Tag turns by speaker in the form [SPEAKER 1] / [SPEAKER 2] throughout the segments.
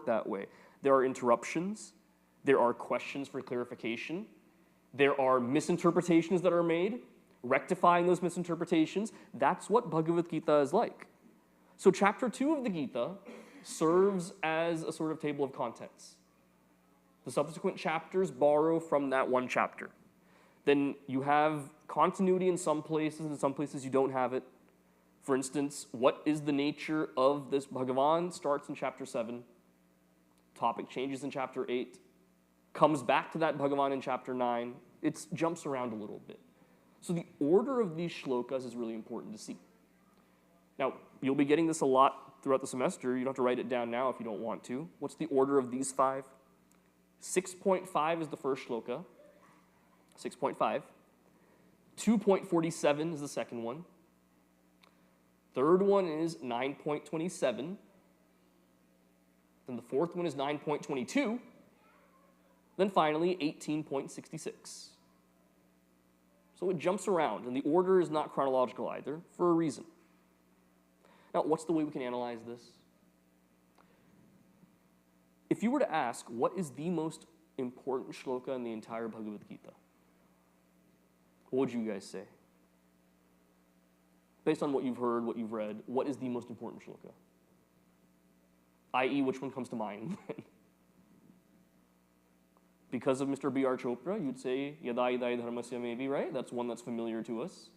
[SPEAKER 1] work that way. There are interruptions. There are questions for clarification. There are misinterpretations that are made, rectifying those misinterpretations. That's what Bhagavad Gita is like. So chapter 2 of the Gita serves as a sort of table of contents. The subsequent chapters borrow from that one chapter. Then you have continuity in some places you don't have it. For instance, what is the nature of this Bhagavan starts in chapter 7, topic changes in chapter 8, comes back to that Bhagavan in chapter 9. It jumps around a little bit. So the order of these shlokas is really important to see. Now, you'll be getting this a lot throughout the semester. You don't have to write it down now if you don't want to. What's the order of these 5? 6.5 is the first shloka. 6.5. 2.47 is the second one. Third one is 9.27. Then the fourth one is 9.22. Then finally, 18.66. So it jumps around, and the order is not chronological either, for a reason. Now, what's the way we can analyze this? If you were to ask, what is the most important shloka in the entire Bhagavad Gita? What would you guys say? Based on what you've heard, what you've read, what is the most important shloka? I.e., which one comes to mind? Because of Mr. B.R. Chopra, you'd say, Yada idai dharmasya maybe, right? That's one that's familiar to us.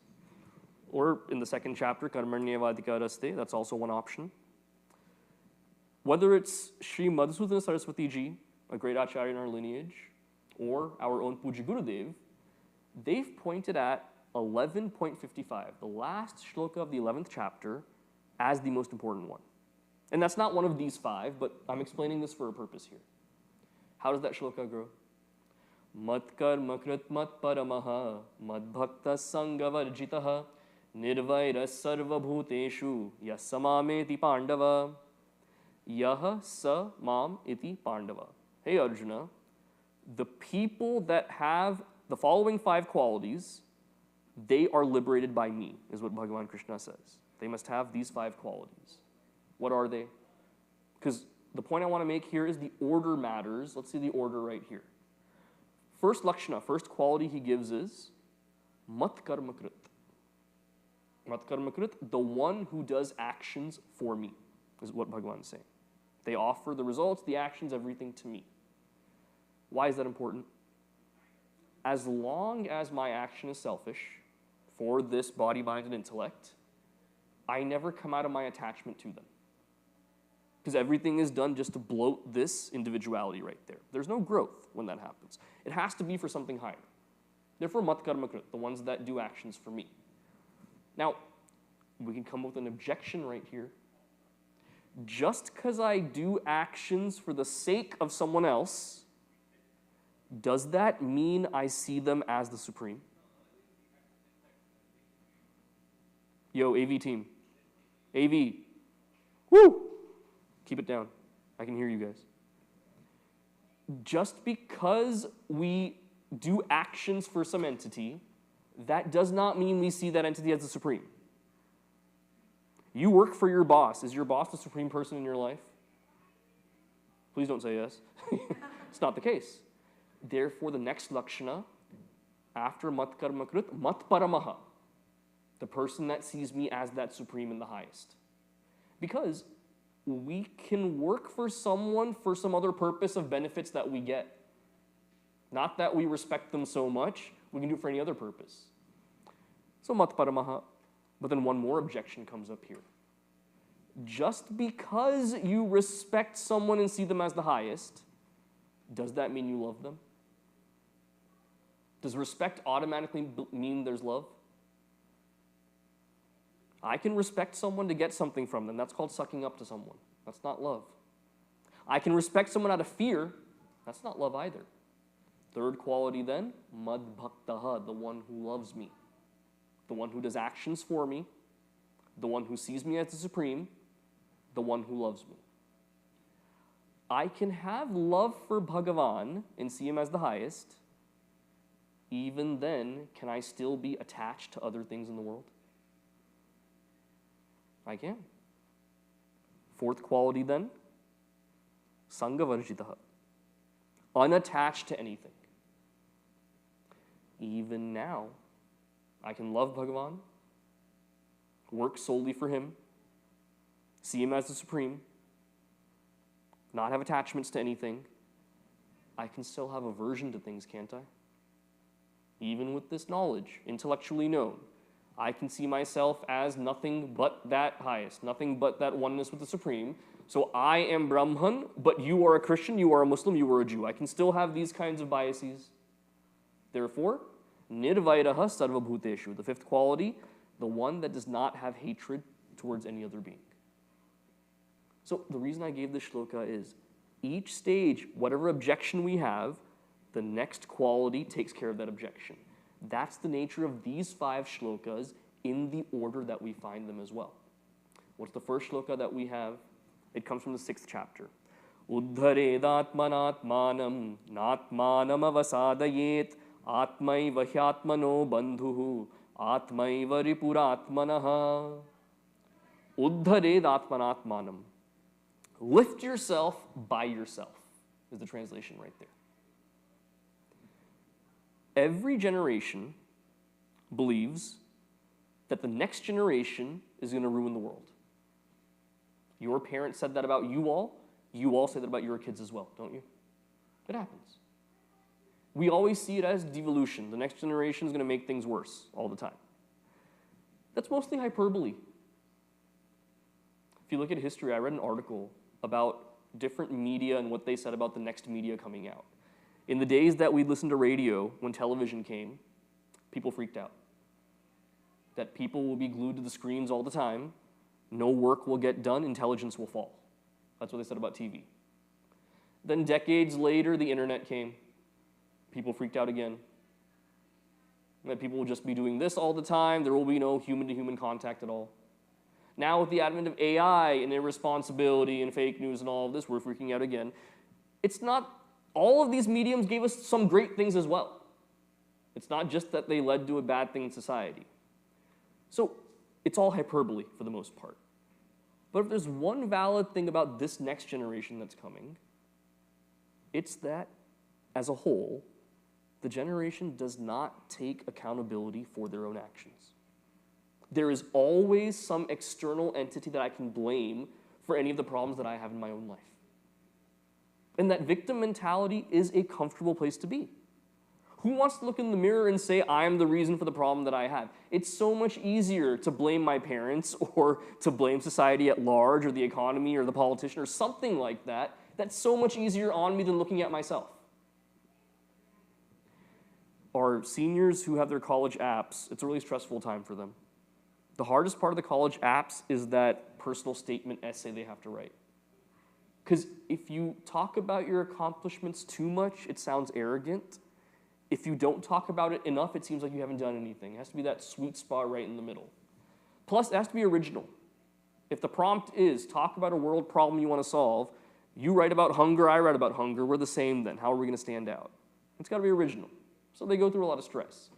[SPEAKER 1] Or in the second chapter, Karmanyavadhikaraste, that's also one option. Whether it's Sri Madhusudana Saraswati Ji, a great acharya in our lineage, or our own Puja Gurudev, they've pointed at 11.55, the last shloka of the 11th chapter, as the most important one. And that's not one of these 5, but I'm explaining this for a purpose here. How does that shloka go? Matkarma krit matparamaha madbhakta sangavarjitaha nirvaira sarva bhuteshu yasamameti pandava yaha sa mam iti pandava. Hey Arjuna, the people that have the following 5 qualities, they are liberated by me, is what Bhagavan Krishna says. They must have these 5 qualities. What are they? Because the point I want to make here is the order matters. Let's see the order right here. First lakshana, first quality he gives is matkarmakrit. Matkarmakrit, the one who does actions for me, is what Bhagavan is saying. They offer the results, the actions, everything to me. Why is that important? As long as my action is selfish for this body, mind, and intellect, I never come out of my attachment to them. Because everything is done just to bloat this individuality right there. There's no growth when that happens. It has to be for something higher. Therefore, matkarmakrit, the ones that do actions for me. Now, we can come up with an objection right here. Just because I do actions for the sake of someone else, does that mean I see them as the supreme? Yo, AV team. AV. Woo! Keep it down. I can hear you guys. Just because we do actions for some entity, that does not mean we see that entity as the supreme. You work for your boss. Is your boss the supreme person in your life? Please don't say yes. It's not the case. Therefore, the next lakshana, after matkarmakrit, matparamaha, the person that sees me as that supreme and the highest. Because we can work for someone for some other purpose of benefits that we get. Not that we respect them so much, we can do it for any other purpose. So matparamaha. But then one more objection comes up here. Just because you respect someone and see them as the highest, does that mean you love them? Does respect automatically mean there's love? I can respect someone to get something from them. That's called sucking up to someone. That's not love. I can respect someone out of fear. That's not love either. Third quality then, madbhaktaha, the one who loves me. The one who does actions for me. The one who sees me as the supreme. The one who loves me. I can have love for Bhagavan and see him as the highest. Even then, can I still be attached to other things in the world? I can. Fourth quality then, sangavarjitaha, unattached to anything. Even now, I can love Bhagavan, work solely for him, see him as the supreme, not have attachments to anything. I can still have aversion to things, can't I? Even with this knowledge, intellectually known, I can see myself as nothing but that highest, nothing but that oneness with the Supreme. So I am Brahman, but you are a Christian, you are a Muslim, you are a Jew. I can still have these kinds of biases. Therefore, nirvairaha sarvabhuteshu, the fifth quality, the one that does not have hatred towards any other being. So the reason I gave this shloka is each stage, whatever objection we have, the next quality takes care of that objection. That's the nature of these 5 shlokas in the order that we find them as well. What's the first shloka that we have? It comes from the 6th chapter. Uddharedatmanatmanam natmanam avasadayet atmaiva hyatmano bandhuhu atmaiva ripuratmanaha. Uddharedatmanatmanam. Lift yourself by yourself is the translation right there. Every generation believes that the next generation is going to ruin the world. Your parents said that about you all say that about your kids as well, don't you? It happens. We always see it as devolution. The next generation is going to make things worse all the time. That's mostly hyperbole. If you look at history, I read an article about different media and what they said about the next media coming out. In the days that we listened to radio, when television came, people freaked out. That people will be glued to the screens all the time, no work will get done, intelligence will fall. That's what they said about TV. Then decades later, the internet came. People freaked out again. That people will just be doing this all the time, there will be no human-to-human contact at all. Now with the advent of AI and irresponsibility and fake news and all of this, we're freaking out again. It's not, all of these mediums gave us some great things as well. It's not just that they led to a bad thing in society. So it's all hyperbole for the most part. But if there's one valid thing about this next generation that's coming, it's that, as a whole, the generation does not take accountability for their own actions. There is always some external entity that I can blame for any of the problems that I have in my own life. And that victim mentality is a comfortable place to be. Who wants to look in the mirror and say, I'm the reason for the problem that I have? It's so much easier to blame my parents or to blame society at large or the economy or the politician or something like that. That's so much easier on me than looking at myself. Our seniors who have their college apps, it's a really stressful time for them. The hardest part of the college apps is that personal statement essay they have to write. Because if you talk about your accomplishments too much, it sounds arrogant. If you don't talk about it enough, it seems like you haven't done anything. It has to be that sweet spot right in the middle. Plus, it has to be original. If the prompt is, talk about a world problem you want to solve, you write about hunger, I write about hunger, we're the same then. How are we going to stand out? It's got to be original. So they go through a lot of stress.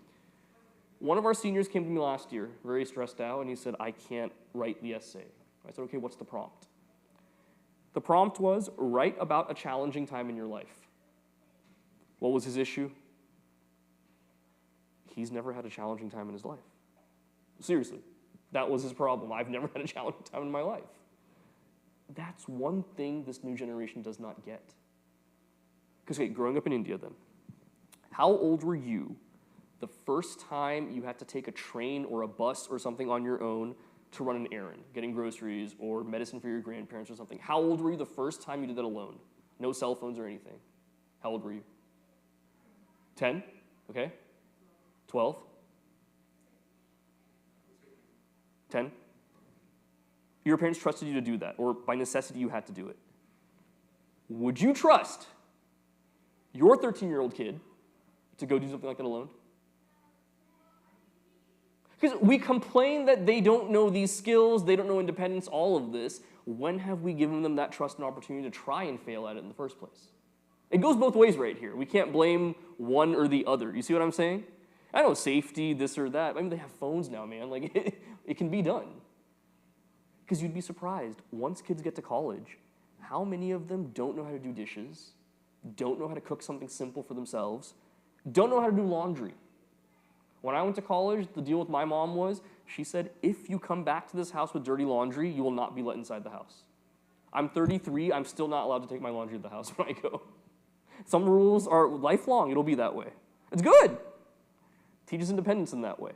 [SPEAKER 1] One of our seniors came to me last year, very stressed out, and he said, I can't write the essay. I said, okay, what's the prompt? The prompt was, write about a challenging time in your life. What was his issue? He's never had a challenging time in his life. Seriously, that was his problem. I've never had a challenging time in my life. That's one thing this new generation does not get. Because, okay, growing up in India then, how old were you the first time you had to take a train or a bus or something on your own to run an errand, getting groceries or medicine for your grandparents or something? How old were you the first time you did that alone? No cell phones or anything. How old were you? 10? Okay. 12? 10? Your parents trusted you to do that, or by necessity you had to do it. Would you trust your 13-year-old kid to go do something like that alone? Because we complain that they don't know these skills, they don't know independence, all of this. When have we given them that trust and opportunity to try and fail at it in the first place? It goes both ways right here. We can't blame one or the other. You see what I'm saying? I know safety, this or that. I mean, they have phones now, man. Like, it can be done. Because you'd be surprised. Once kids get to college, how many of them don't know how to do dishes, don't know how to cook something simple for themselves, don't know how to do laundry? When I went to college, the deal with my mom was, she said, if you come back to this house with dirty laundry, you will not be let inside the house. I'm 33, I'm still not allowed to take my laundry to the house when I go. Some rules are lifelong, it'll be that way. It's good. Teaches independence in that way.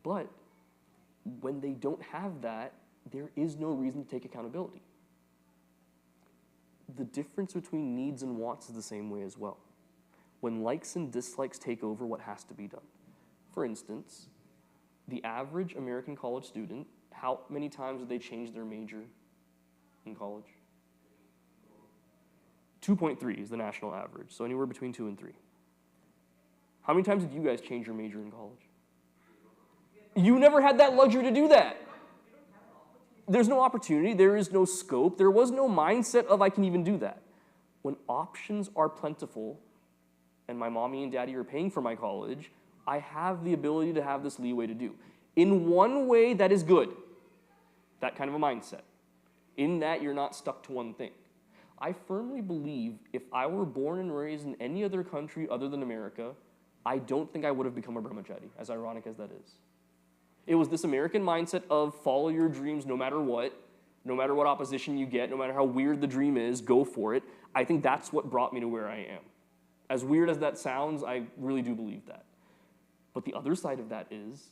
[SPEAKER 1] But when they don't have that, there is no reason to take accountability. The difference between needs and wants is the same way as well. When likes and dislikes take over, what has to be done? For instance, the average American college student, how many times do they change their major in college? 2.3 is the national average, so anywhere between 2 and 3. How many times did you guys change your major in college? You never had that luxury to do that. There's no opportunity, there is no scope, there was no mindset of I can even do that. When options are plentiful, and my mommy and daddy are paying for my college, I have the ability to have this leeway to do. In one way, that is good, that kind of a mindset. In that, you're not stuck to one thing. I firmly believe if I were born and raised in any other country other than America, I don't think I would have become a brahmachari, as ironic as that is. It was this American mindset of follow your dreams no matter what opposition you get, no matter how weird the dream is, go for it. I think that's what brought me to where I am. As weird as that sounds, I really do believe that. But the other side of that is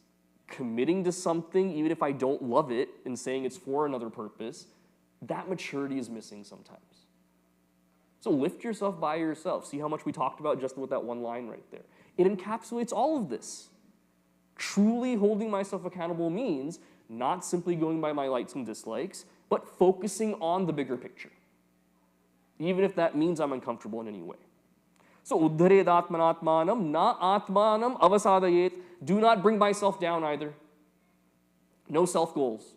[SPEAKER 1] committing to something, even if I don't love it, and saying it's for another purpose, that maturity is missing sometimes. So lift yourself by yourself. See how much we talked about just with that one line right there. It encapsulates all of this. Truly holding myself accountable means not simply going by my likes and dislikes, but focusing on the bigger picture, even if that means I'm uncomfortable in any way. So, uddhared atmanatmanam na atmanam avasadayet. Do not bring myself down either. No self-goals.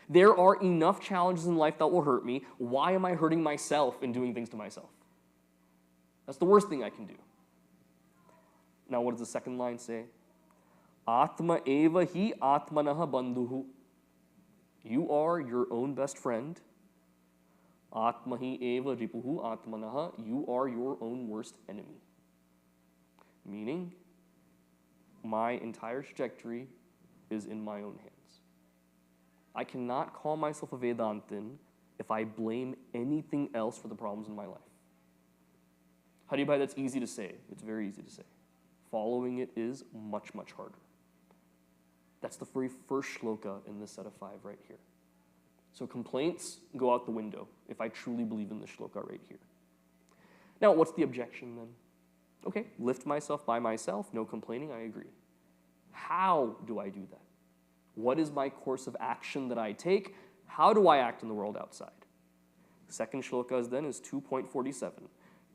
[SPEAKER 1] There are enough challenges in life that will hurt me. Why am I hurting myself in doing things to myself? That's the worst thing I can do. Now, what does the second line say? Atma eva hi atmanaha bandhuhu. You are your own best friend. Atma hi eva ripuhu atmanaha. You are your own worst enemy. Meaning, my entire trajectory is in my own hands. I cannot call myself a Vedantin if I blame anything else for the problems in my life. Haribhai, that's easy to say. It's very easy to say. Following it is much, much harder. That's the very first shloka in this set of 5 right here. So complaints go out the window if I truly believe in this shloka right here. Now, what's the objection then? Okay, lift myself by myself, no complaining, I agree. How do I do that? What is my course of action that I take? How do I act in the world outside? Second shloka then is 2.47.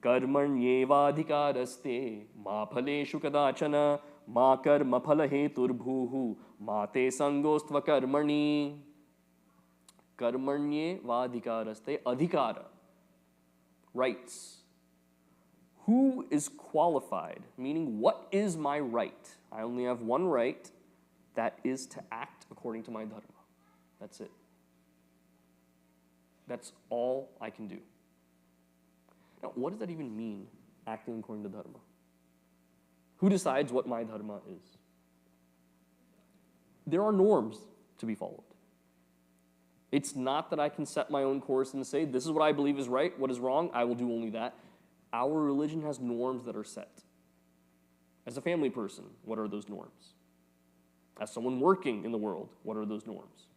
[SPEAKER 1] Karmanyevadhikaraste ma phaleshu kadachana ma karma phalaheturbhuhu ma te sangostva karmani. Karmanyevadhikaraste, adhikara, rights. Who is qualified? Meaning, what is my right? I only have one right. That is to act according to my dharma. That's it. That's all I can do. Now, what does that even mean, acting according to dharma? Who decides what my dharma is? There are norms to be followed. It's not that I can set my own course and say, this is what I believe is right, what is wrong, I will do only that. Our religion has norms that are set. As a family person, what are those norms? As someone working in the world, what are those norms?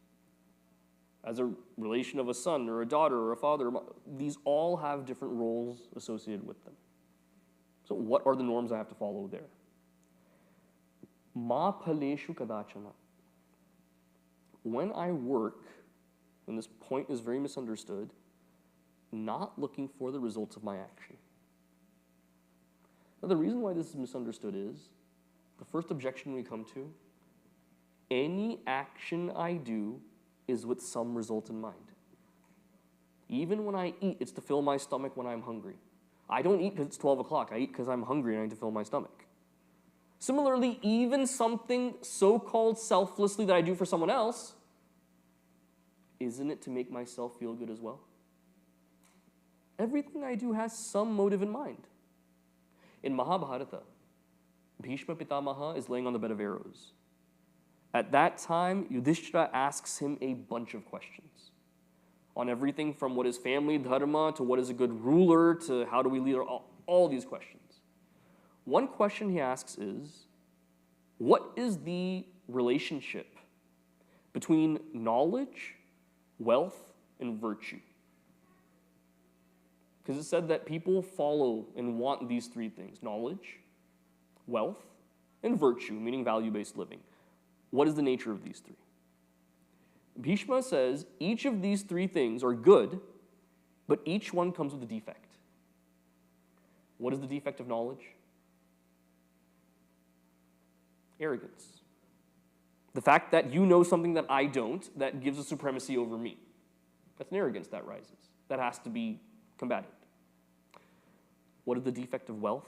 [SPEAKER 1] As a relation of a son or a daughter or a father, these all have different roles associated with them. So what are the norms I have to follow there? Ma phaleshu kadachana. When I work, and this point is very misunderstood, not looking for the results of my action. Now the reason why this is misunderstood is, the first objection we come to, any action I do is with some result in mind. Even when I eat, it's to fill my stomach when I'm hungry. I don't eat because it's 12 o'clock. I eat because I'm hungry and I need to fill my stomach. Similarly, even something so-called selflessly that I do for someone else isn't it to make myself feel good as well? Everything I do has some motive in mind. In Mahabharata, Bhishma Pitamaha is laying on the bed of arrows. At that time, Yudhishthira asks him a bunch of questions on everything from what is family dharma to what is a good ruler to how do we lead, all these questions. One question he asks is, what is the relationship between knowledge, wealth, and virtue? Because it said that people follow and want these three things: knowledge, wealth, and virtue, meaning value-based living. What is the nature of these three? Bhishma says each of these three things are good, but each one comes with a defect. What is the defect of knowledge? Arrogance. The fact that you know something that I don't, that gives a supremacy over me. That's an arrogance that rises. That has to be combated. What is the defect of wealth?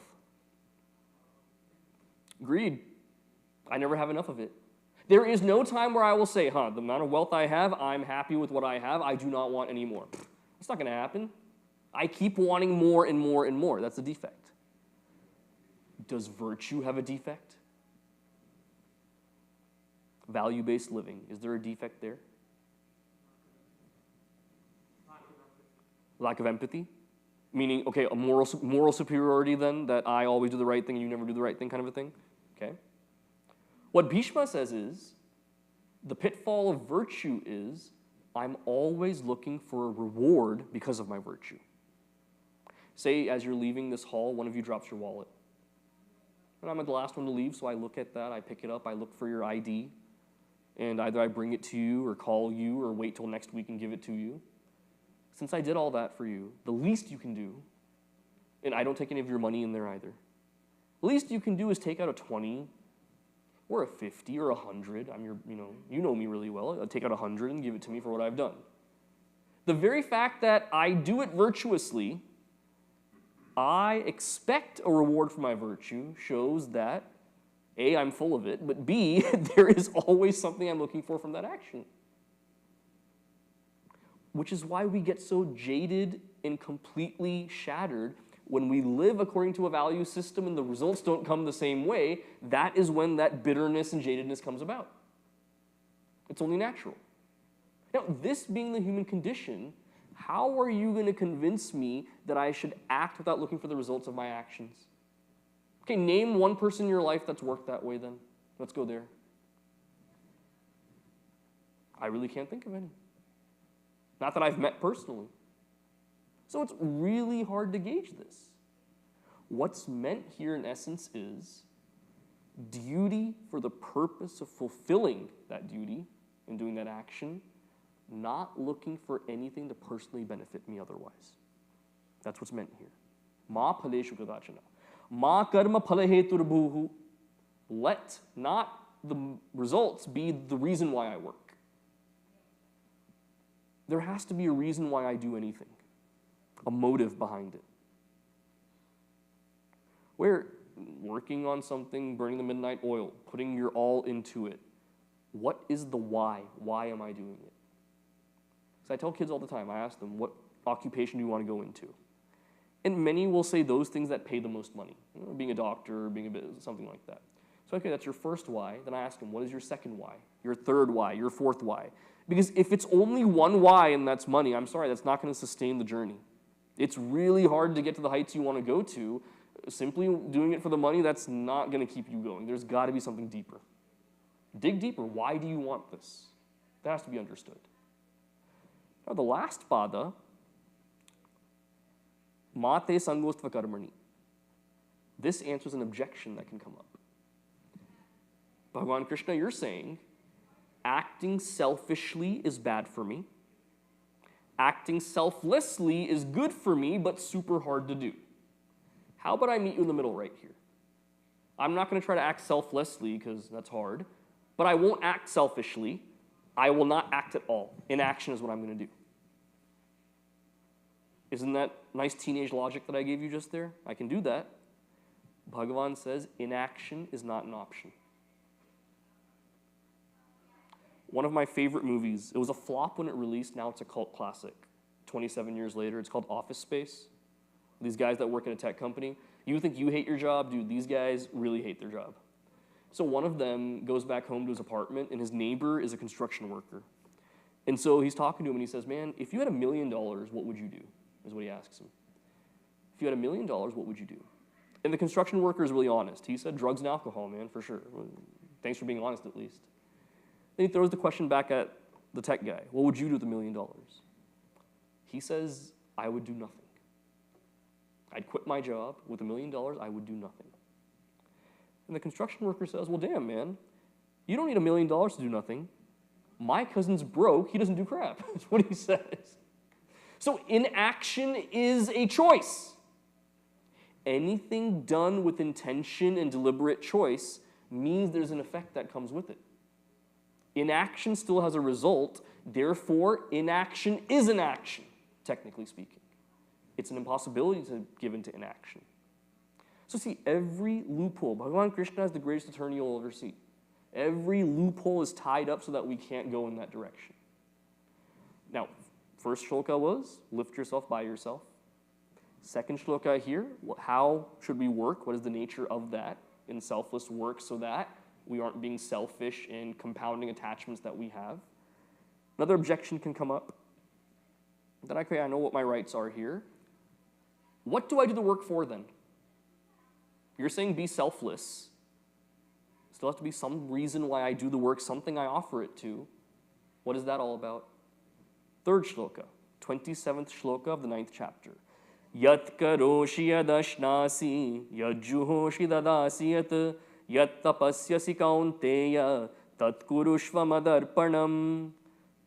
[SPEAKER 1] Greed. I never have enough of it. There is no time where I will say, the amount of wealth I have, I'm happy with what I have, I do not want any more. It's not going to happen. I keep wanting more and more and more. That's a defect. Does virtue have a defect? Value-based living. Is there a defect there? Lack of empathy? Meaning, okay, a moral superiority then, that I always do the right thing and you never do the right thing kind of a thing? Okay. What Bhishma says is, the pitfall of virtue is, I'm always looking for a reward because of my virtue. Say, as you're leaving this hall, one of you drops your wallet. And I'm the last one to leave, so I look at that, I pick it up, I look for your ID, and either I bring it to you or call you or wait till next week and give it to you. Since I did all that for you, the least you can do, and I don't take any of your money in there either, the least you can do is take out a 20 or a 50 or 100. You know me really well. I'll take out 100 and give it to me for what I've done. The very fact that I do it virtuously, I expect a reward for my virtue, shows that A, I'm full of it, but B, there is always something I'm looking for from that action. Which is why we get so jaded and completely shattered when we live according to a value system and the results don't come the same way. That is when that bitterness and jadedness comes about. It's only natural. Now, this being the human condition, how are you going to convince me that I should act without looking for the results of my actions? Okay, name one person in your life that's worked that way then. Let's go there. I really can't think of any. Not that I've met personally. So it's really hard to gauge this. What's meant here in essence is duty for the purpose of fulfilling that duty and doing that action, not looking for anything to personally benefit me otherwise. That's what's meant here. Ma phaleshu kadachana. Ma karma phalaheturbhuhu. Let not the results be the reason why I work. There has to be a reason why I do anything, a motive behind it. Where working on something, burning the midnight oil, putting your all into it, what is the why? Why am I doing it? So I tell kids all the time, I ask them, what occupation do you want to go into? And many will say those things that pay the most money, being a doctor, being something like that. So okay, that's your first why. Then I ask them, what is your second why? Your third why? Your fourth why? Because if it's only one why and that's money, I'm sorry, that's not going to sustain the journey. It's really hard to get to the heights you want to go to. Simply doing it for the money, that's not going to keep you going. There's got to be something deeper. Dig deeper. Why do you want this? That has to be understood. Now the last pada, mate sangostva karmani. This answers an objection that can come up. Bhagavan Krishna, you're saying, acting selfishly is bad for me. Acting selflessly is good for me, but super hard to do. How about I meet you in the middle right here? I'm not going to try to act selflessly because that's hard, but I won't act selfishly. I will not act at all. Inaction is what I'm going to do. Isn't that nice teenage logic that I gave you just there? I can do that. Bhagavan says inaction is not an option. one of my favorite movies. It was a flop when it released. Now it's a cult classic. 27 years later, it's called Office Space. These guys that work at a tech company. You think you hate your job? Dude, these guys really hate their job. So one of them goes back home to his apartment, and his neighbor is a construction worker. And so he's talking to him, and he says, man, if you had $1 million, what would you do? Is what he asks him. If you had $1 million, what would you do? And the construction worker is really honest. He said, drugs and alcohol, man, for sure. Thanks for being honest, at least. Then he throws the question back at the tech guy. What would you do with $1 million? He says, I would do nothing. I'd quit my job. With $1 million, I would do nothing. And the construction worker says, well, damn, man, you don't need $1 million to do nothing. My cousin's broke. He doesn't do crap. That's what he says. So inaction is a choice. Anything done with intention and deliberate choice means there's an effect that comes with it. Inaction still has a result. Therefore, inaction is an action, technically speaking. It's an impossibility to give into inaction. So see, every loophole, Bhagavan Krishna is the greatest attorney you'll ever see. Every loophole is tied up so that we can't go in that direction. Now, first shloka was, lift yourself by yourself. Second shloka here, how should we work? What is the nature of that in selfless work so that we aren't being selfish in compounding attachments that we have? Another objection can come up. That, okay, I know what my rights are here. What do I do the work for then? You're saying be selfless. Still has to be some reason why I do the work, something I offer it to. What is that all about? Third shloka, 27th shloka of the 9th chapter. Yat karoshi yadashnasi yajjuhoshi dadasiyat yat tapasyasi kaunteya tat kurushva madarpanam.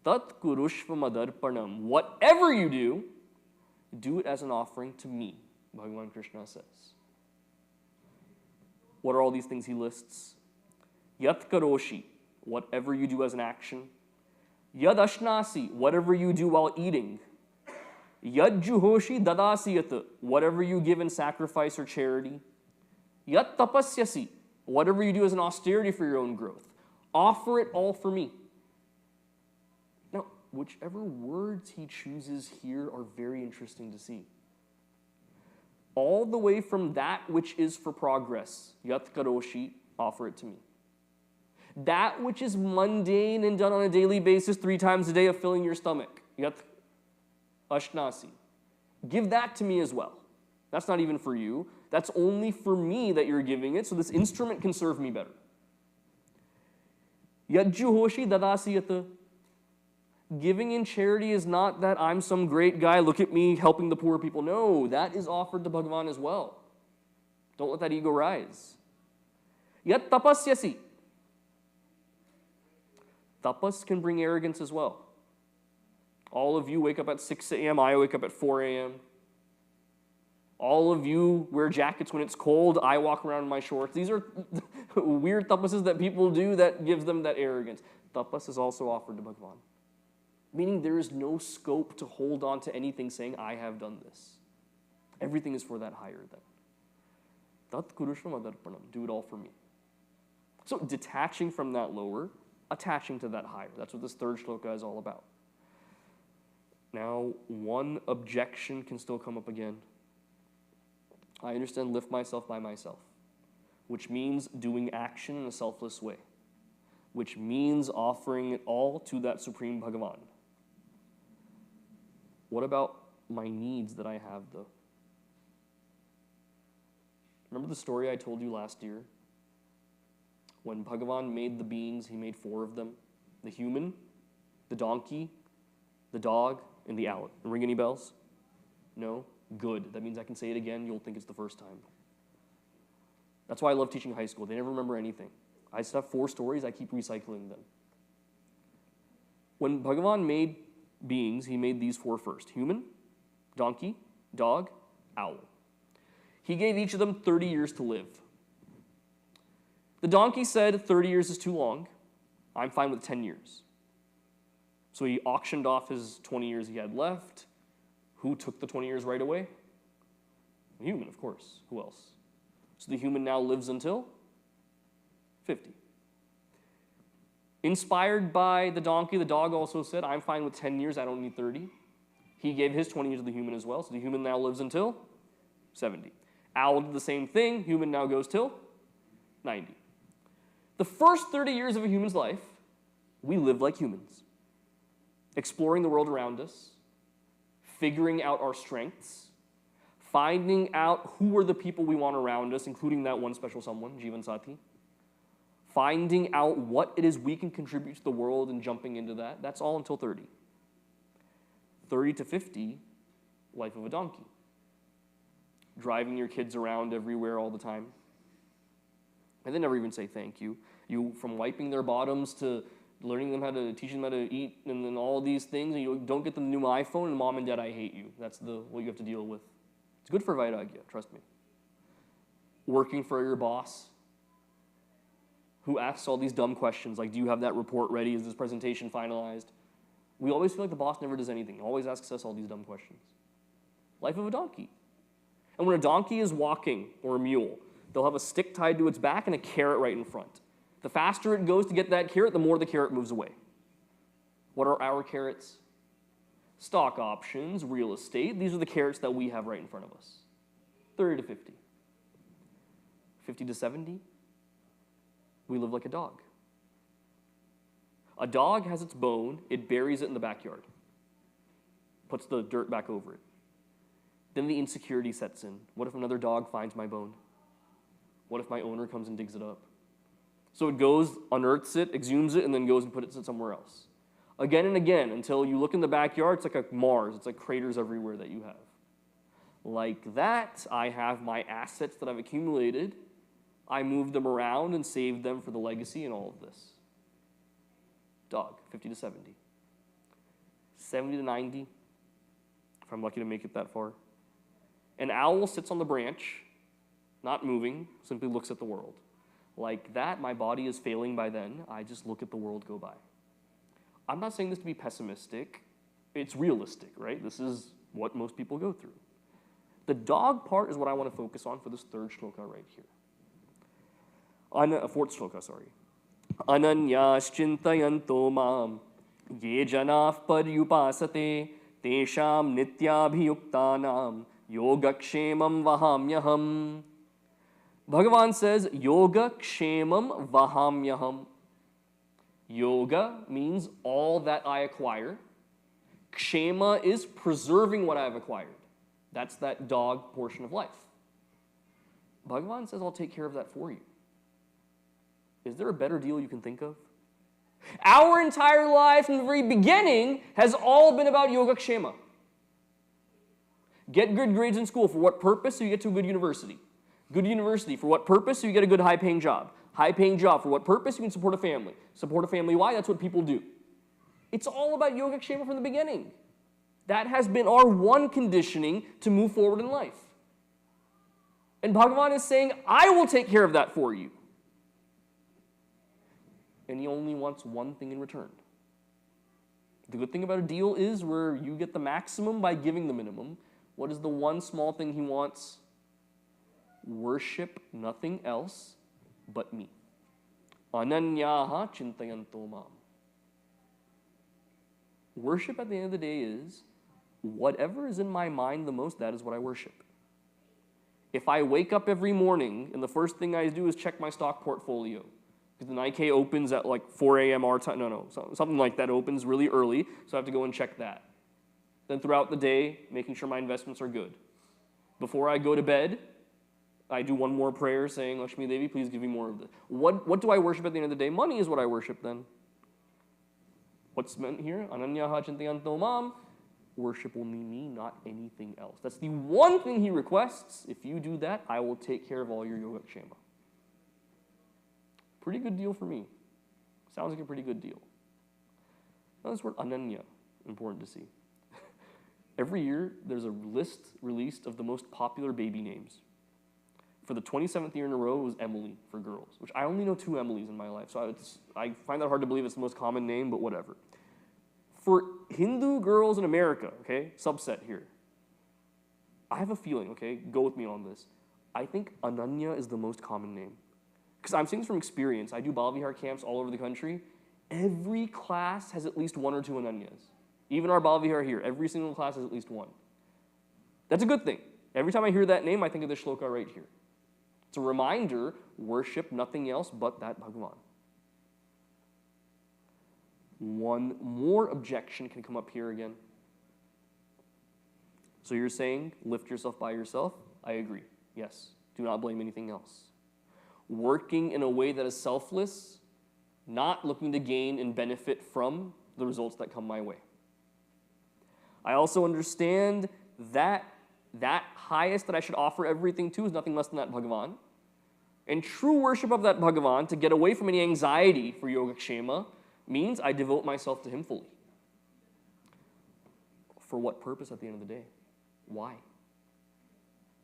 [SPEAKER 1] Tat kurushva madarpanam. Whatever you do it as an offering to me, Bhagavan Krishna says. What are all these things he lists? Yat karoshi, whatever you do as an action. Yad ashnasi, whatever you do while eating. Yad juhoshi dadasiyat, whatever you give in sacrifice or charity. Yat tapasyasi, whatever you do as an austerity for your own growth. Offer it all for me. Now, whichever words he chooses here are very interesting to see. All the way from that which is for progress, yat karoshi, offer it to me. That which is mundane and done on a daily basis 3 times a day of filling your stomach, yat ashnasi, give that to me as well. That's not even for you. That's only for me that you're giving it, so this instrument can serve me better. Yat juhoshi dadasiyat. Giving in charity is not that I'm some great guy, look at me helping the poor people. No, that is offered to Bhagavan as well. Don't let that ego rise. Yat tapasyasi. Tapas can bring arrogance as well. All of you wake up at 6 a.m., I wake up at 4 a.m. All of you wear jackets when it's cold, I walk around in my shorts. These are weird tapases that people do that gives them that arrogance. Tapas is also offered to Bhagavan. Meaning there is no scope to hold on to anything saying, I have done this. Everything is for that higher then. Tat kurushva madarpanam, do it all for me. So detaching from that lower, attaching to that higher. That's what this third shloka is all about. Now, one objection can still come up again. I understand lift myself by myself, which means doing action in a selfless way, which means offering it all to that Supreme Bhagavan. What about my needs that I have, though? Remember the story I told you last year? When Bhagavan made the beings, he made 4 of them. The human, the donkey, the dog, and the owl. Ring any bells? No? Good. That means I can say it again, you'll think it's the first time. That's why I love teaching high school. They never remember anything. I just have 4 stories, I keep recycling them. When Bhagavan made beings, he made these 4 first. Human, donkey, dog, owl. He gave each of them 30 years to live. The donkey said 30 years is too long. I'm fine with 10 years. So he auctioned off his 20 years he had left. Who took the 20 years right away? The human, of course. Who else? So the human now lives until 50. Inspired by the donkey, the dog also said, I'm fine with 10 years, I don't need 30. He gave his 20 years to the human as well, so the human now lives until 70. Owl did the same thing, human now goes till 90. The first 30 years of a human's life, we live like humans, exploring the world around us, figuring out our strengths, finding out who are the people we want around us, including that one special someone, Jivan Sati, finding out what it is we can contribute to the world and jumping into that. That's all until 30. 30 to 50, life of a donkey. Driving your kids around everywhere all the time. And they never even say thank you. You, from wiping their bottoms to learning them how to, teaching them how to eat, and then all these things, and you don't get them the new iPhone, and mom and dad, I hate you. That's what you have to deal with. It's good for Vairagya, trust me. Working for your boss, who asks all these dumb questions, like, do you have that report ready? Is this presentation finalized? We always feel like the boss never does anything. He always asks us all these dumb questions. Life of a donkey. And when a donkey is walking, or a mule, they'll have a stick tied to its back and a carrot right in front. The faster it goes to get that carrot, the more the carrot moves away. What are our carrots? Stock options, real estate. These are the carrots that we have right in front of us. 30 to 50. 50 to 70, we live like a dog. A dog has its bone, it buries it in the backyard, puts the dirt back over it. Then the insecurity sets in. What if another dog finds my bone? What if my owner comes and digs it up? So it goes, unearths it, exhumes it, and then goes and puts it somewhere else. Again and again, until you look in the backyard, it's like a Mars. It's like craters everywhere that you have. Like that, I have my assets that I've accumulated. I move them around and save them for the legacy and all of this. Dog, 50 to 70. 70 to 90, if I'm lucky to make it that far. An owl sits on the branch, not moving, simply looks at the world. Like that, my body is failing by then. I just look at the world go by. I'm not saying this to be pessimistic. It's realistic, right? This is what most people go through. The dog part is what I want to focus on for this third shloka right here. Fourth shloka, sorry. Ananyaschintayanto mam ye janah paryupasate tesham nityabhiyuktanam yogakshemam vahamyaham. Bhagavan says, yoga kshemam vahamyaham. Yoga means all that I acquire. Kshema is preserving what I've acquired. That's that dog portion of life. Bhagavan says, I'll take care of that for you. Is there a better deal you can think of? Our entire life from the very beginning has all been about yoga kshema. Get good grades in school. For what purpose? So you get to a good university. Good university. For what purpose? So you get a good high-paying job. High-paying job. For what purpose? You can support a family. Support a family. Why? That's what people do. It's all about yoga kshema from the beginning. That has been our one conditioning to move forward in life. And Bhagavan is saying, I will take care of that for you. And he only wants one thing in return. The good thing about a deal is where you get the maximum by giving the minimum. What is the one small thing he wants? Worship nothing else but me. Ananyaha chintayanto mam. Worship at the end of the day is whatever is in my mind the most, that is what I worship. If I wake up every morning and the first thing I do is check my stock portfolio, because the Nikkei opens at like 4 a.m. our time, something like that opens really early, so I have to go and check that. Then throughout the day, making sure my investments are good. Before I go to bed, I do one more prayer saying, Lakshmi Devi, please give me more of this. What do I worship at the end of the day? Money is what I worship then. What's meant here? Ananyaha chintayanto mam. Worship only me, not anything else. That's the one thing he requests. If you do that, I will take care of all your yoga kshema. Pretty good deal for me. Sounds like a pretty good deal. Now this word ananya, important to see. Every year, there's a list released of the most popular baby names. For the 27th year in a row, it was Emily for girls, which I only know 2 Emilys in my life, so I find that hard to believe it's the most common name, but whatever. For Hindu girls in America, okay, subset here, I have a feeling, okay, go with me on this. I think Ananya is the most common name. Because I'm saying this from experience. I do Bal Vihar camps all over the country. Every class has at least one or two Ananyas. Even our Bhavihar here, every single class has at least one. That's a good thing. Every time I hear that name, I think of the shloka right here. It's a reminder, worship nothing else but that Bhagavan. One more objection can come up here again. So you're saying, lift yourself by yourself? I agree. Yes. Do not blame anything else. Working in a way that is selfless, not looking to gain and benefit from the results that come my way. I also understand that highest that I should offer everything to is nothing less than that Bhagavan. And true worship of that Bhagavan, to get away from any anxiety for Yogakshema, means I devote myself to him fully. For what purpose at the end of the day? Why?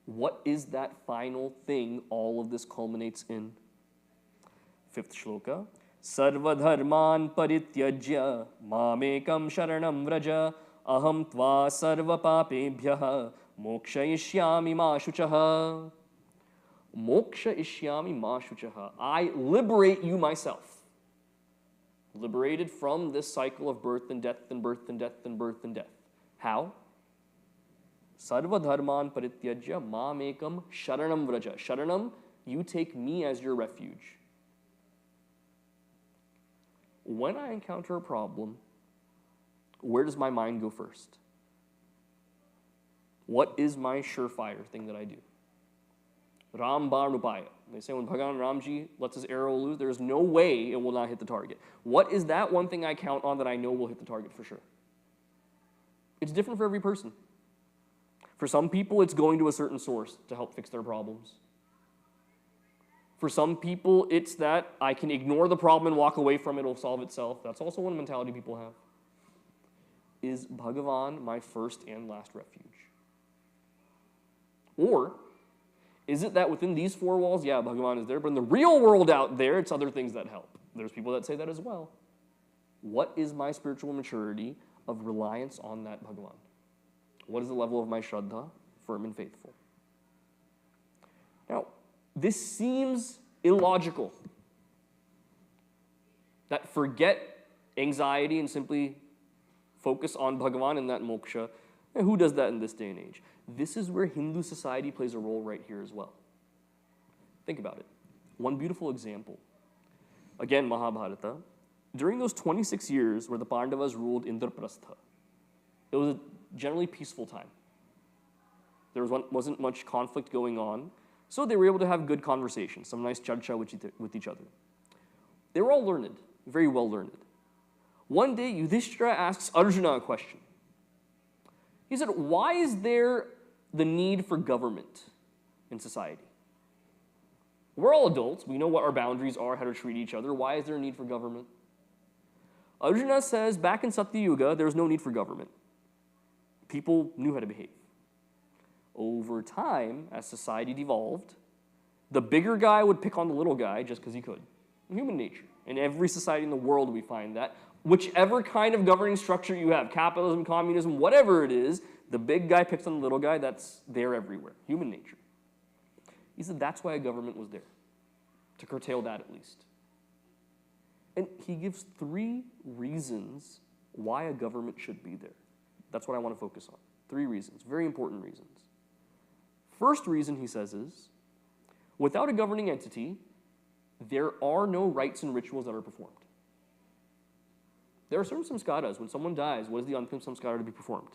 [SPEAKER 1] What is that final thing all of this culminates in? 5th shloka. Sarva dharman parityajya mamekam sharanam vraja aham tva sarva papebhyah mokshayishyami ma shuchaha. Mokshayishyami ma shuchaha. I liberate you myself. Liberated from this cycle of birth and death and birth and death and birth and death. How? Sarva dharman parityajya mamekam sharanam vraja. Sharanam, you take me as your refuge. When I encounter a problem, where does my mind go first? What is my surefire thing that I do? Ram Barnupaya. They say when Bhagavan Ramji lets his arrow loose, there's no way it will not hit the target. What is that one thing I count on that I know will hit the target for sure? It's different for every person. For some people, it's going to a certain source to help fix their problems. For some people, it's that I can ignore the problem and walk away from it, it'll solve itself. That's also one mentality people have. Is Bhagavan my first and last refuge? Or is it that within these four walls, yeah, Bhagavan is there, but in the real world out there, it's other things that help? There's people that say that as well. What is my spiritual maturity of reliance on that Bhagavan? What is the level of my Shraddha, firm and faithful? Now, this seems illogical. That forget anxiety and simply focus on Bhagavan and that moksha. And who does that in this day and age? This is where Hindu society plays a role right here as well. Think about it. One beautiful example. Again, Mahabharata. During those 26 years where the Pandavas ruled Indraprastha, it was a generally peaceful time. There wasn't much conflict going on, so they were able to have good conversations, some nice charcha with each other. They were all learned, very well learned. One day, Yudhishthira asks Arjuna a question. He said, why is there the need for government in society? We're all adults. We know what our boundaries are, how to treat each other. Why is there a need for government? Arjuna says, back in Satya Yuga, there was no need for government. People knew how to behave. Over time, as society devolved, the bigger guy would pick on the little guy just because he could. Human nature. In every society in the world, we find that. Whichever kind of governing structure you have, capitalism, communism, whatever it is, the big guy picks on the little guy. That's there everywhere. Human nature. He said that's why a government was there, to curtail that at least. And he gives 3 reasons why a government should be there. That's what I want to focus on. 3 reasons, very important reasons. First reason, he says, is without a governing entity, there are no rites and rituals that are performed. There are certain samskaras. When someone dies, what is the antim samskara to be performed?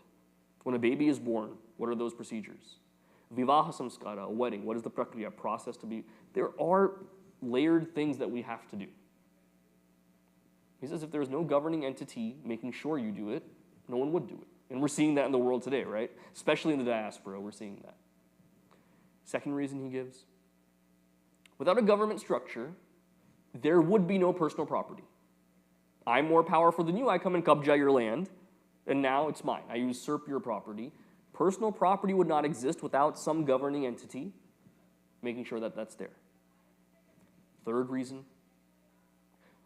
[SPEAKER 1] When a baby is born, what are those procedures? Vivaha samskara, a wedding, what is the prakriya, process to be? There are layered things that we have to do. He says if there's no governing entity making sure you do it, no one would do it. And we're seeing that in the world today, right? Especially in the diaspora, we're seeing that. Second reason he gives, without a government structure, there would be no personal property. I'm more powerful than you, I come and kabja your land, and now it's mine. I usurp your property. Personal property would not exist without some governing entity making sure that that's there. Third reason,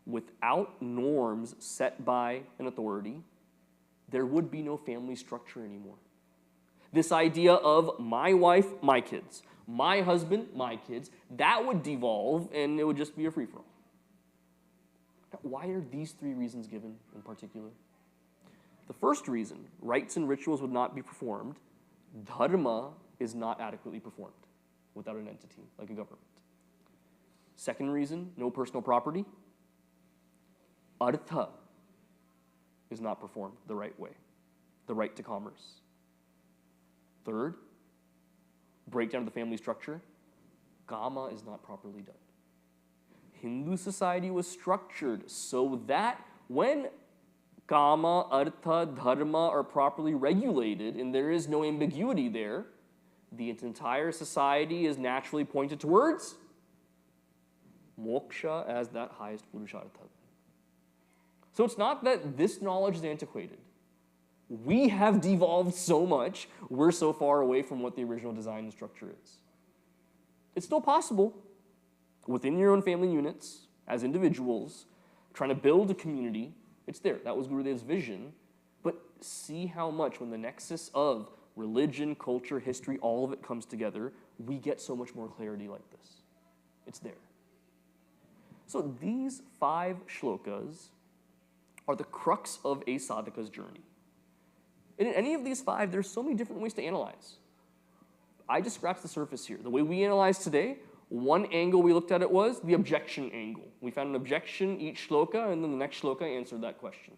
[SPEAKER 1] without norms set by an authority, there would be no family structure anymore. This idea of my wife, my kids, my husband, my kids, that would devolve and it would just be a free-for-all. Now, why are these three reasons given in particular? The first reason, rites and rituals would not be performed. Dharma is not adequately performed without an entity like a government. Second reason, no personal property. Artha is not performed the right way, the right to commerce. Third, breakdown of the family structure. Kama is not properly done. Hindu society was structured so that when Kama, Artha, Dharma are properly regulated and there is no ambiguity there, the entire society is naturally pointed towards moksha as that highest purushartha. So it's not that this knowledge is antiquated. We have devolved so much, we're so far away from what the original design and structure is. It's still possible within your own family units, as individuals, trying to build a community. It's there. That was Gurudev's vision. But see how much when the nexus of religion, culture, history, all of it comes together, we get so much more clarity like this. It's there. So these 5 shlokas are the crux of a sadhaka's journey. And in any of these 5, there's so many different ways to analyze. I just scratched the surface here. The way we analyze today, one angle we looked at it was the objection angle. We found an objection each shloka, and then the next shloka answered that question.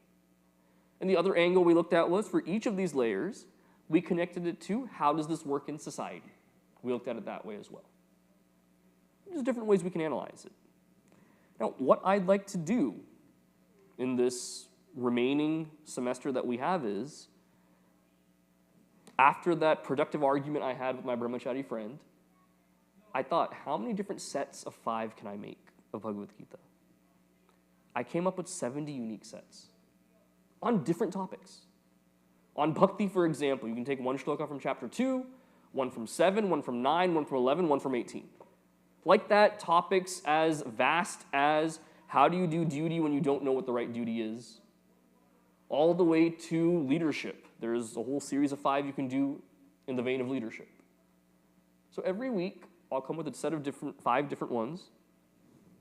[SPEAKER 1] And the other angle we looked at was, for each of these layers, we connected it to how does this work in society. We looked at it that way as well. There's different ways we can analyze it. Now, what I'd like to do in this remaining semester that we have is, after that productive argument I had with my brahmachari friend, I thought, how many different sets of 5 can I make of Bhagavad Gita? I came up with 70 unique sets on different topics. On bhakti, for example, you can take one shloka from chapter 2, one from 7, one from 9, one from 11, one from 18. Like that, topics as vast as how do you do duty when you don't know what the right duty is, all the way to leadership. There's a whole series of 5 you can do in the vein of leadership. So every week, I'll come with a set of 5 different ones.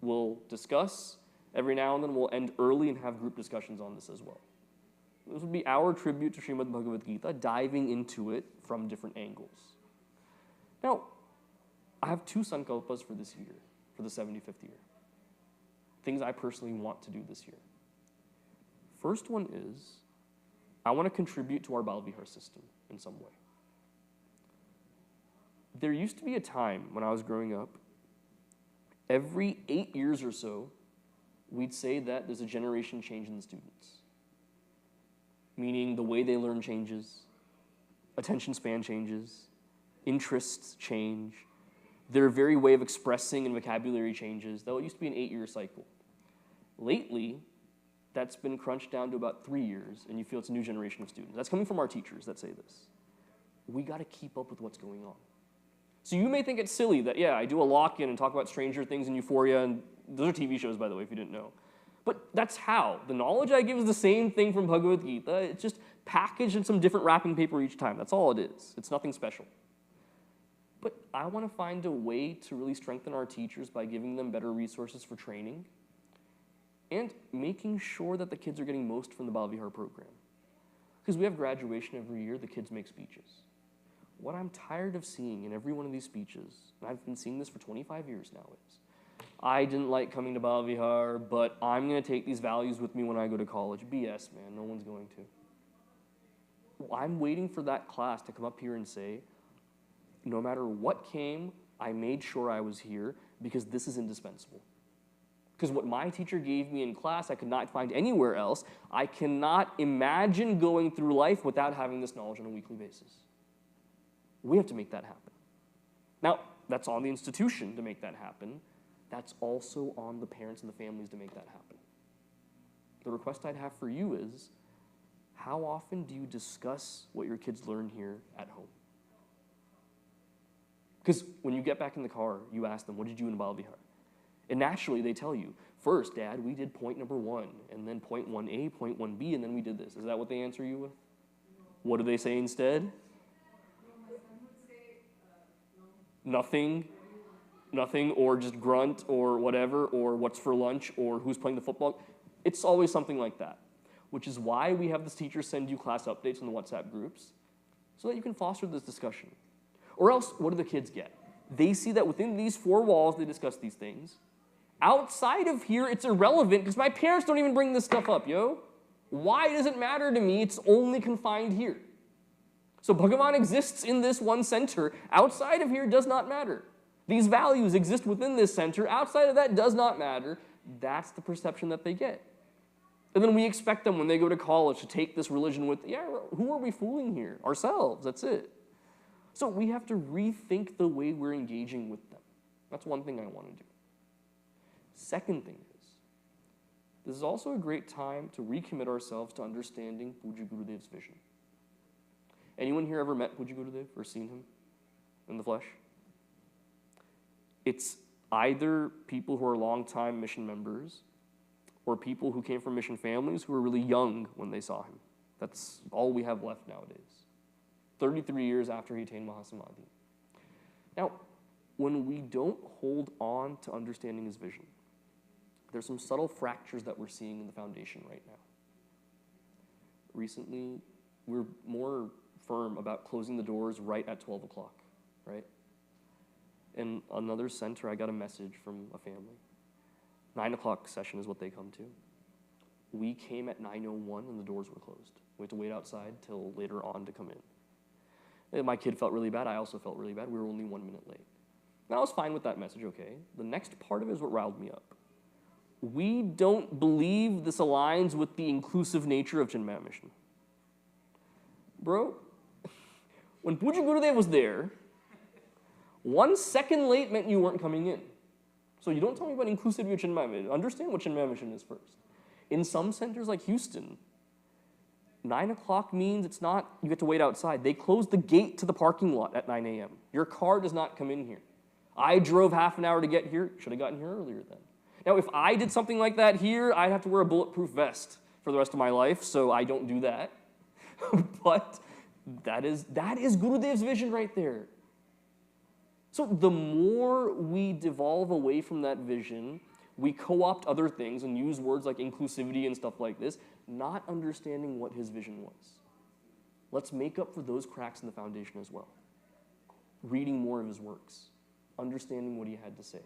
[SPEAKER 1] We'll discuss. Every now and then, we'll end early and have group discussions on this as well. This would be our tribute to Srimad Bhagavad Gita, diving into it from different angles. Now, I have 2 sankalpas for this year, for the 75th year. Things I personally want to do this year. First one is, I want to contribute to our Balvihar system in some way. There used to be a time when I was growing up, every 8 years or so, we'd say that there's a generation change in the students. Meaning the way they learn changes, attention span changes, interests change, their very way of expressing and vocabulary changes, though it used to be an 8-year cycle. Lately, that's been crunched down to about 3 years, and you feel it's a new generation of students. That's coming from our teachers that say this. We got to keep up with what's going on. So you may think it's silly that, yeah, I do a lock-in and talk about Stranger Things and Euphoria, and those are TV shows, by the way, if you didn't know. But that's how. The knowledge I give is the same thing from Bhagavad Gita. It's just packaged in some different wrapping paper each time. That's all it is. It's nothing special. But I want to find a way to really strengthen our teachers by giving them better resources for training and making sure that the kids are getting most from the Balvihar program. Because we have graduation every year, the kids make speeches. What I'm tired of seeing in every one of these speeches, and I've been seeing this for 25 years now, is I didn't like coming to Balvihar, but I'm going to take these values with me when I go to college. BS, man. No one's going to. I'm waiting for that class to come up here and say, no matter what came, I made sure I was here because this is indispensable. Because what my teacher gave me in class, I could not find anywhere else. I cannot imagine going through life without having this knowledge on a weekly basis. We have to make that happen. Now, that's on the institution to make that happen. That's also on the parents and the families to make that happen. The request I'd have for you is, how often do you discuss what your kids learn here at home? Because when you get back in the car, you ask them, what did you do in Balvihar? And naturally, they tell you, first, Dad, we did point number 1, and then point 1A, point 1B, and then we did this. Is that what they answer you with? What do they say instead? Nothing, or just grunt, or whatever, or what's for lunch, or who's playing the football. It's always something like that, which is why we have the teachers send you class updates in the WhatsApp groups so that you can foster this discussion. Or else, what do the kids get? They see that within these four walls, they discuss these things. Outside of here, it's irrelevant because my parents don't even bring this stuff up, yo. Why does it matter to me? It's only confined here. So Bhagavan exists in this one center. Outside of here does not matter. These values exist within this center. Outside of that does not matter. That's the perception that they get. And then we expect them when they go to college to take this religion with, yeah, who are we fooling here? Ourselves, that's it. So we have to rethink the way we're engaging with them. That's one thing I want to do. Second thing is, this is also a great time to recommit ourselves to understanding Pujya Gurudev's vision. Anyone here ever met Pujya Gurudev or seen him in the flesh? It's either people who are long-time mission members or people who came from mission families who were really young when they saw him. That's all we have left nowadays. 33 years after he attained Mahasamadhi. Now, when we don't hold on to understanding his vision, there's some subtle fractures that we're seeing in the foundation right now. Recently, we're more firm about closing the doors right at 12 o'clock, right? In another center, I got a message from a family. 9 o'clock session is what they come to. We came at 9:01 and the doors were closed. We had to wait outside till later on to come in. And my kid felt really bad. I also felt really bad. We were only 1 minute late. And I was fine with that message, okay. The next part of it is what riled me up. We don't believe this aligns with the inclusive nature of Chinmaya mission. Bro, when Pujya Gurudev was there, 1 second late meant you weren't coming in. So you don't tell me about inclusivity of Chinmaya mission. Understand what Chinmaya mission is first. In some centers like Houston, 9 o'clock means it's not, you get to wait outside. They close the gate to the parking lot at 9 a.m. Your car does not come in here. I drove half an hour to get here. Should have gotten here earlier then. Now, if I did something like that here, I'd have to wear a bulletproof vest for the rest of my life, so I don't do that. But that is Gurudev's vision right there. So the more we devolve away from that vision, we co-opt other things and use words like inclusivity and stuff like this, not understanding what his vision was. Let's make up for those cracks in the foundation as well. Reading more of his works, understanding what he had to say.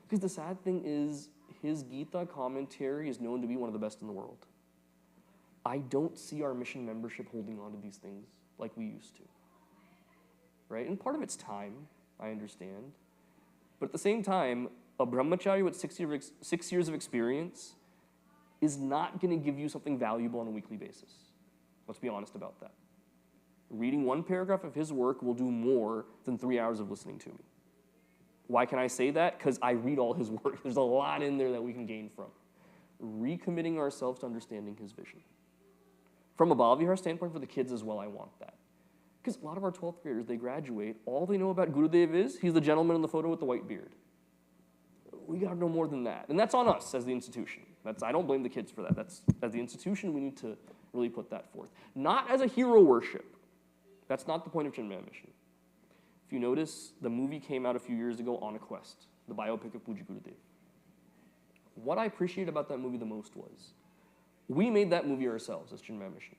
[SPEAKER 1] Because the sad thing is, his Gita commentary is known to be one of the best in the world. I don't see our mission membership holding on to these things like we used to. Right? And part of it's time, I understand. But at the same time, a brahmachari with 6 years of experience is not going to give you something valuable on a weekly basis. Let's be honest about that. Reading 1 paragraph of his work will do more than 3 hours of listening to me. Why can I say that? Because I read all his work. There's a lot in there that we can gain from. Recommitting ourselves to understanding his vision. From a Bhavihar standpoint for the kids as well, I want that. Because a lot of our 12th graders, they graduate, all they know about Gurudev is, he's the gentleman in the photo with the white beard. We got to know more than that. And that's on us as the institution. I don't blame the kids for that. As the institution, we need to really put that forth. Not as a hero worship. That's not the point of Chinmaya mission. If you notice, the movie came out a few years ago, On a Quest, the biopic of Pujya Gurudev. What I appreciated about that movie the most was, we made that movie ourselves as Chinmaya mission.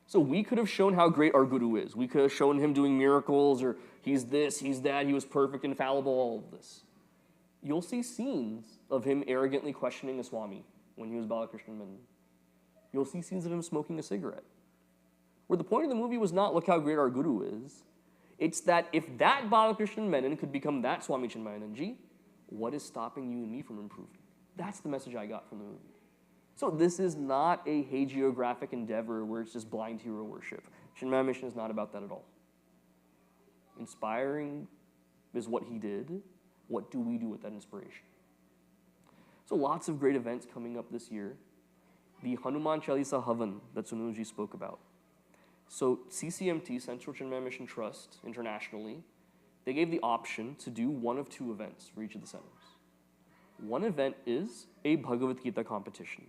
[SPEAKER 1] So we could have shown how great our Guru is. We could have shown him doing miracles, or he's this, he's that, he was perfect, infallible, all of this. You'll see scenes of him arrogantly questioning a Swami when he was Balakrishna Menon. You'll see scenes of him smoking a cigarette. Where the point of the movie was not, look how great our Guru is. It's that if that Balakrishna Menon could become that Swami Chinmayananji, what is stopping you and me from improving? That's the message I got from the movie. So this is not a hagiographic endeavor where it's just blind hero worship. Chinmaya mission is not about that at all. Inspiring is what he did. What do we do with that inspiration? So lots of great events coming up this year. The Hanuman Chalisa Havan that Sunuji spoke about. So CCMT, Central Chinmaya Mission Trust, internationally, they gave the option to do one of 2 events for each of the centers. One event is a Bhagavad Gita competition.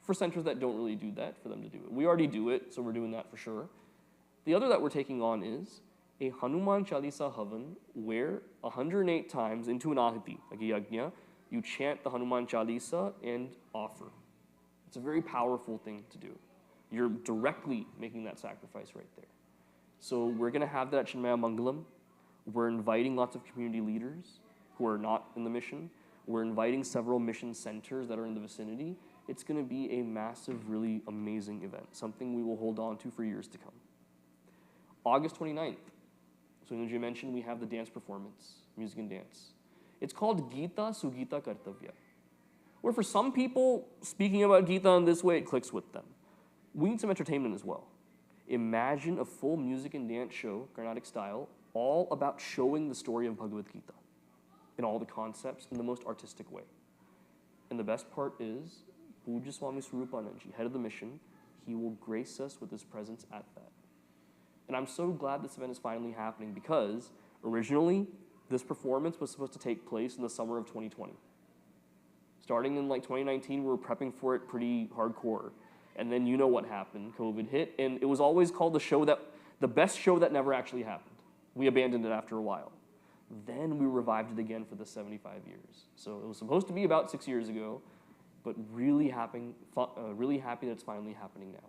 [SPEAKER 1] For centers that don't really do that, for them to do it. We already do it, so we're doing that for sure. The other that we're taking on is a Hanuman Chalisa Havan, where 108 times into an ahiti, like a yajna, you chant the Hanuman Chalisa and offer. It's a very powerful thing to do. You're directly making that sacrifice right there. So we're going to have that at Chinmaya Mangalam. We're inviting lots of community leaders who are not in the mission. We're inviting several mission centers that are in the vicinity. It's going to be a massive, really amazing event, something we will hold on to for years to come. August 29th. So as you mentioned, we have the dance performance, music and dance. It's called Gita Sugita Kartavya, where for some people, speaking about Gita in this way, it clicks with them. We need some entertainment as well. Imagine a full music and dance show, Carnatic style, all about showing the story of Bhagavad Gita in all the concepts in the most artistic way. And the best part is, Pujya Swami Swarupananji, head of the mission, he will grace us with his presence at that. And I'm so glad this event is finally happening because originally this performance was supposed to take place in the summer of 2020. Starting in like 2019, we were prepping for it pretty hardcore. And then you know what happened, COVID hit, and it was always called the best show that never actually happened. We abandoned it after a while. Then we revived it again for the 75 years. So it was supposed to be about 6 years ago, but really happy that it's finally happening now.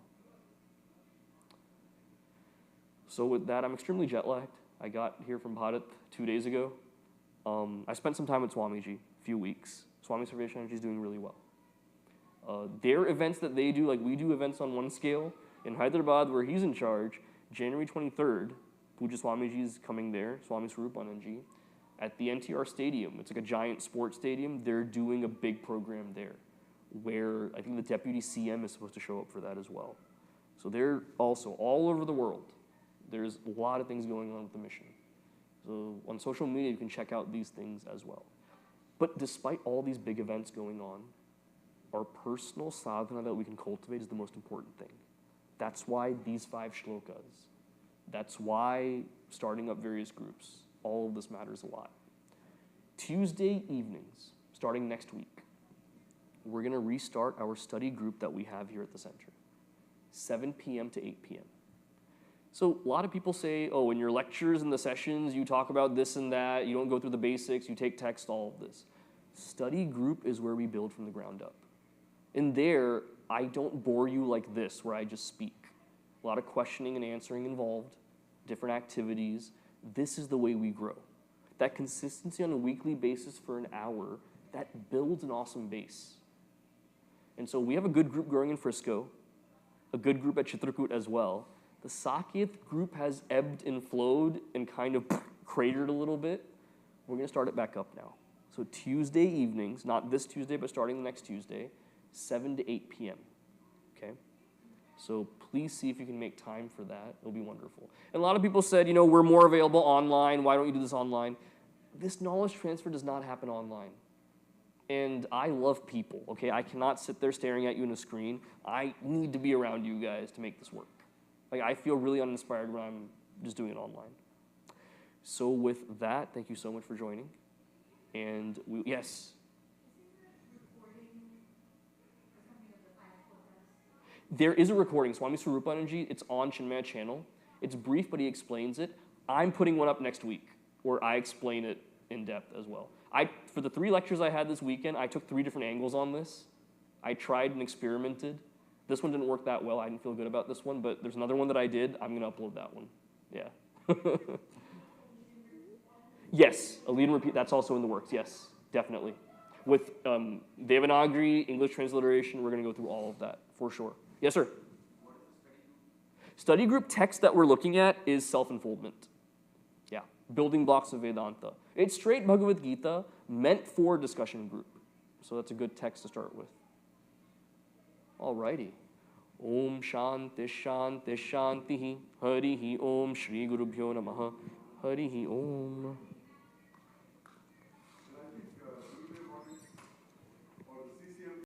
[SPEAKER 1] So with that, I'm extremely jet lagged. I got here from Bharat 2 days ago. I spent some time with Swamiji, a few weeks. Swami Sarveshanji is doing really well. Their events that they do, like we do events on one scale. In Hyderabad, where he's in charge, January 23rd, Pujya Swamiji is coming there, Swami Swarupananji, at the NTR Stadium. It's like a giant sports stadium. They're doing a big program there, where I think the deputy CM is supposed to show up for that as well. So they're also all over the world. There's a lot of things going on with the mission. So on social media, you can check out these things as well. But despite all these big events going on, our personal sadhana that we can cultivate is the most important thing. That's why these 5 shlokas. That's why starting up various groups. All of this matters a lot. Tuesday evenings, starting next week, we're going to restart our study group that we have here at the center. 7 p.m. to 8 p.m. So a lot of people say, oh, in your lectures and the sessions, you talk about this and that, you don't go through the basics, you take text, all of this. Study group is where we build from the ground up. In there, I don't bore you like this, where I just speak. A lot of questioning and answering involved, different activities. This is the way we grow. That consistency on a weekly basis for an hour, that builds an awesome base. And so we have a good group growing in Frisco, a good group at Chitrakoot as well. The Saaket group has ebbed and flowed and kind of cratered a little bit. We're going to start it back up now. So Tuesday evenings, not this Tuesday, but starting the next Tuesday, 7 to 8 p.m., okay? So please see if you can make time for that. It'll be wonderful. And a lot of people said, you know, we're more available online. Why don't you do this online? This knowledge transfer does not happen online. And I love people, okay? I cannot sit there staring at you in a screen. I need to be around you guys to make this work. Like, I feel really uninspired when I'm just doing it online. So with that, thank you so much for joining. And yes? There is a recording, Swami Swarupananji, it's on Chinmaya channel. It's brief, but he explains it. I'm putting one up next week, where I explain it in depth as well. For the 3 lectures I had this weekend, I took 3 different angles on this. I tried and experimented. This one didn't work that well. I didn't feel good about this one, but there's another one that I did. I'm going to upload that one. Yeah. Yes, a lead and repeat, that's also in the works. Yes, definitely. With Devanagari, English transliteration, we're going to go through all of that, for sure. Yes, sir? Study group text that we're looking at is self-unfoldment. Yeah, building blocks of Vedanta. It's straight Bhagavad Gita, meant for discussion group. So that's a good text to start with. Alrighty. Om Shanti Shanti Shanti Harihi Om Shri Guru Bhyo Namaha Harihi Om.